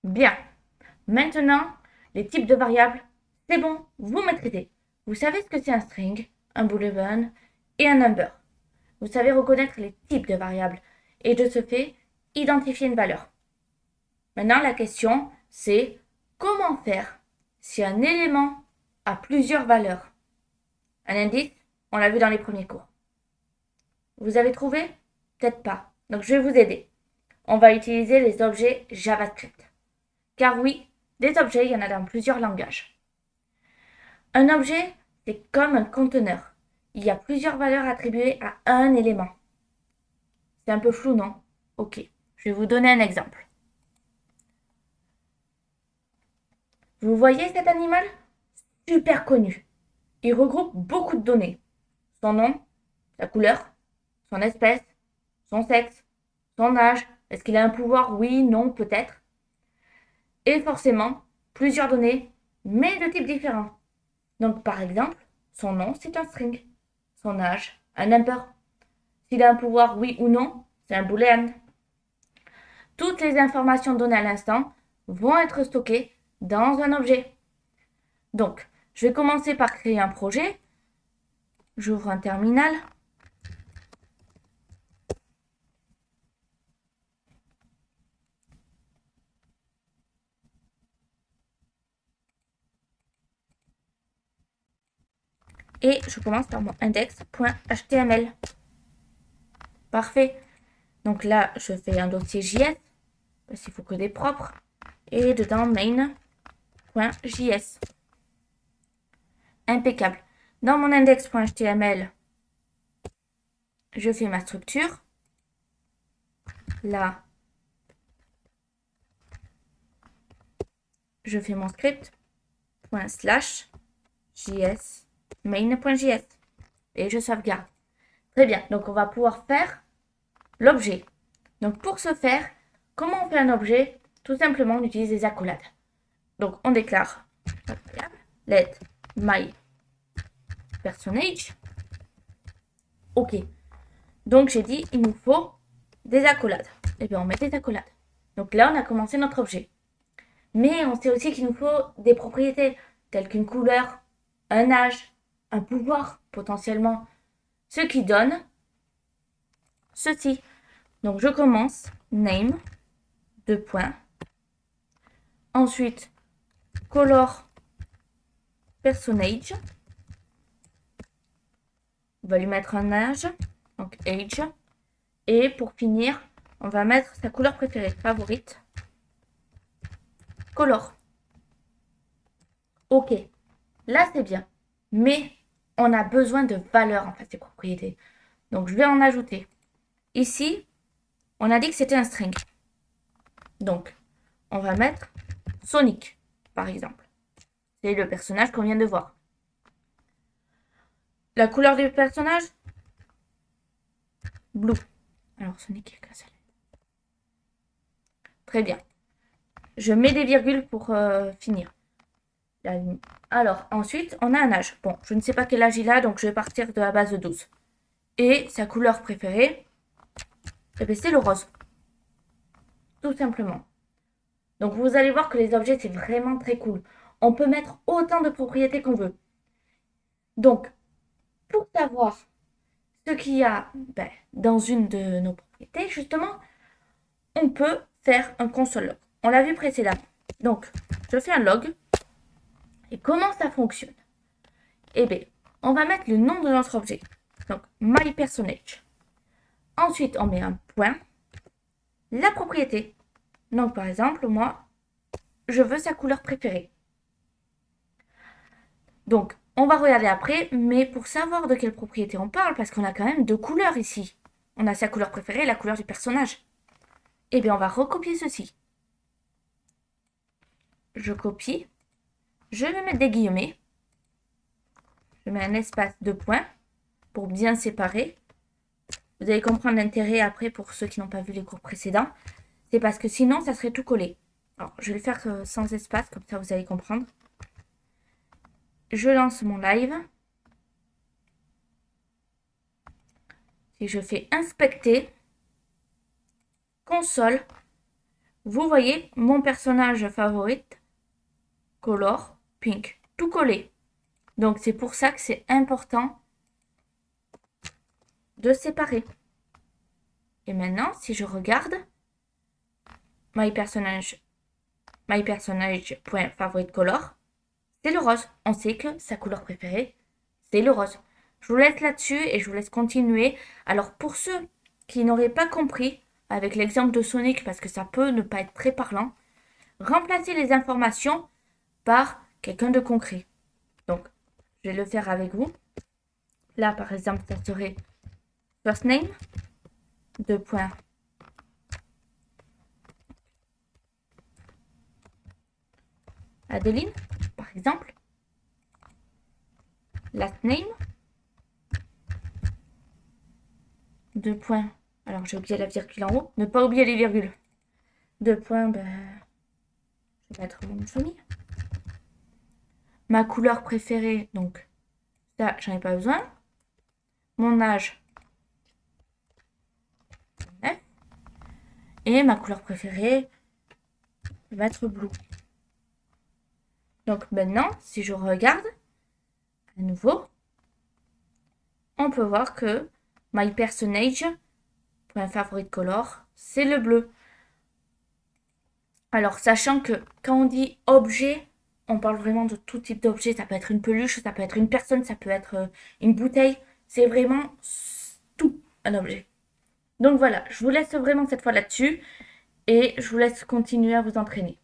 Bien. Maintenant, les types de variables, c'est bon, vous maîtrisez. Vous savez ce que c'est un string, un boolean et un number. Vous savez reconnaître les types de variables et de ce fait, identifier une valeur. Maintenant, la question, c'est comment faire si un élément a plusieurs valeurs? Un indice, on l'a vu dans les premiers cours. Vous avez trouvé? Peut-être pas. Donc, je vais vous aider. On va utiliser les objets JavaScript. Car oui, des objets, il y en a dans plusieurs langages. Un objet, c'est comme un conteneur. Il y a plusieurs valeurs attribuées à un élément. C'est un peu flou, non? Ok, je vais vous donner un exemple. Vous voyez cet animal? Super connu. Il regroupe beaucoup de données. Son nom, sa couleur, son espèce, son sexe, son âge. Est-ce qu'il a un pouvoir? Oui, non, peut-être. Et forcément, plusieurs données, mais de types différents. Donc, par exemple, son nom, c'est un string. Son âge, un number. S'il a un pouvoir, oui ou non, c'est un boolean. Toutes les informations données à l'instant vont être stockées dans un objet. Donc, je vais commencer par créer un projet. J'ouvre un terminal. Et je commence par mon index.html. Parfait. Donc là, je fais un dossier JS, parce qu'il faut que des propres. Et dedans, main.js. Impeccable. Dans mon index.html, je fais ma structure. Là, je fais mon script ./js main.js et je sauvegarde. Très bien, donc on va pouvoir faire l'objet. Donc pour ce faire, comment on fait un objet? Tout simplement, on utilise des accolades. Donc on déclare let my personage. Ok. Donc j'ai dit il nous faut des accolades. Et bien on met des accolades. Donc là on a commencé notre objet. Mais on sait aussi qu'il nous faut des propriétés telles qu'une couleur, un âge, un pouvoir potentiellement, ce qui donne ceci. Donc je commence name, deux points. Ensuite, color personage. On va lui mettre un âge, donc age. Et pour finir, on va mettre sa couleur préférée, favorite, color. Ok, là c'est bien. Mais on a besoin de valeurs en fait des propriétés. Donc je vais en ajouter. Ici, on a dit que c'était un string. Donc, on va mettre Sonic, par exemple. C'est le personnage qu'on vient de voir. La couleur du personnage? Blue. Alors, Sonic est cassé. Très bien. Je mets des virgules pour finir. Alors, ensuite, on a un âge. Bon, je ne sais pas quel âge il a, donc je vais partir de la base de 12. Et sa couleur préférée, c'est le rose. Tout simplement. Donc, vous allez voir que les objets, c'est vraiment très cool. On peut mettre autant de propriétés qu'on veut. Donc, pour savoir ce qu'il y a dans une de nos propriétés, justement, on peut faire un console log. On l'a vu précédemment. Donc, je fais un log. Et comment ça fonctionne? Eh bien, on va mettre le nom de notre objet. Donc, myPersonage. Ensuite, on met un point. La propriété. Donc, par exemple, moi, je veux sa couleur préférée. Donc, on va regarder après, mais pour savoir de quelle propriété on parle, parce qu'on a quand même deux couleurs ici. On a sa couleur préférée et la couleur du personnage. Eh bien, on va recopier ceci. Je copie. Je vais mettre des guillemets. Je mets un espace, deux points, pour bien séparer. Vous allez comprendre l'intérêt après pour ceux qui n'ont pas vu les cours précédents. C'est parce que sinon, ça serait tout collé. Alors, je vais le faire sans espace, comme ça vous allez comprendre. Je lance mon live. Si je fais inspecter, console, vous voyez mon personnage favorite, color pink, tout collé. Donc c'est pour ça que c'est important de séparer. Et maintenant, si je regarde mypersonnage.favorite color, c'est le rose. On sait que sa couleur préférée, c'est le rose. Je vous laisse là-dessus et je vous laisse continuer. Alors pour ceux qui n'auraient pas compris, avec l'exemple de Sonic, parce que ça peut ne pas être très parlant, remplacez les informations par quelqu'un de concret. Donc, je vais le faire avec vous. Là, par exemple, ça serait first name, deux points. Adeline, par exemple. Last name, deux points. Alors, j'ai oublié la virgule en haut. Ne pas oublier les virgules. Deux points, je vais mettre mon nom de famille. Ma couleur préférée, donc ça, j'en ai pas besoin. Mon âge, 9. Et ma couleur préférée, je vais mettre blue. Donc maintenant, si je regarde, à nouveau, on peut voir que my personage.favorite color, c'est le bleu. Alors, sachant que quand on dit objet, on parle vraiment de tout type d'objet. Ça peut être une peluche, ça peut être une personne, ça peut être une bouteille. C'est vraiment tout un objet. Donc voilà, je vous laisse vraiment cette fois là-dessus et je vous laisse continuer à vous entraîner.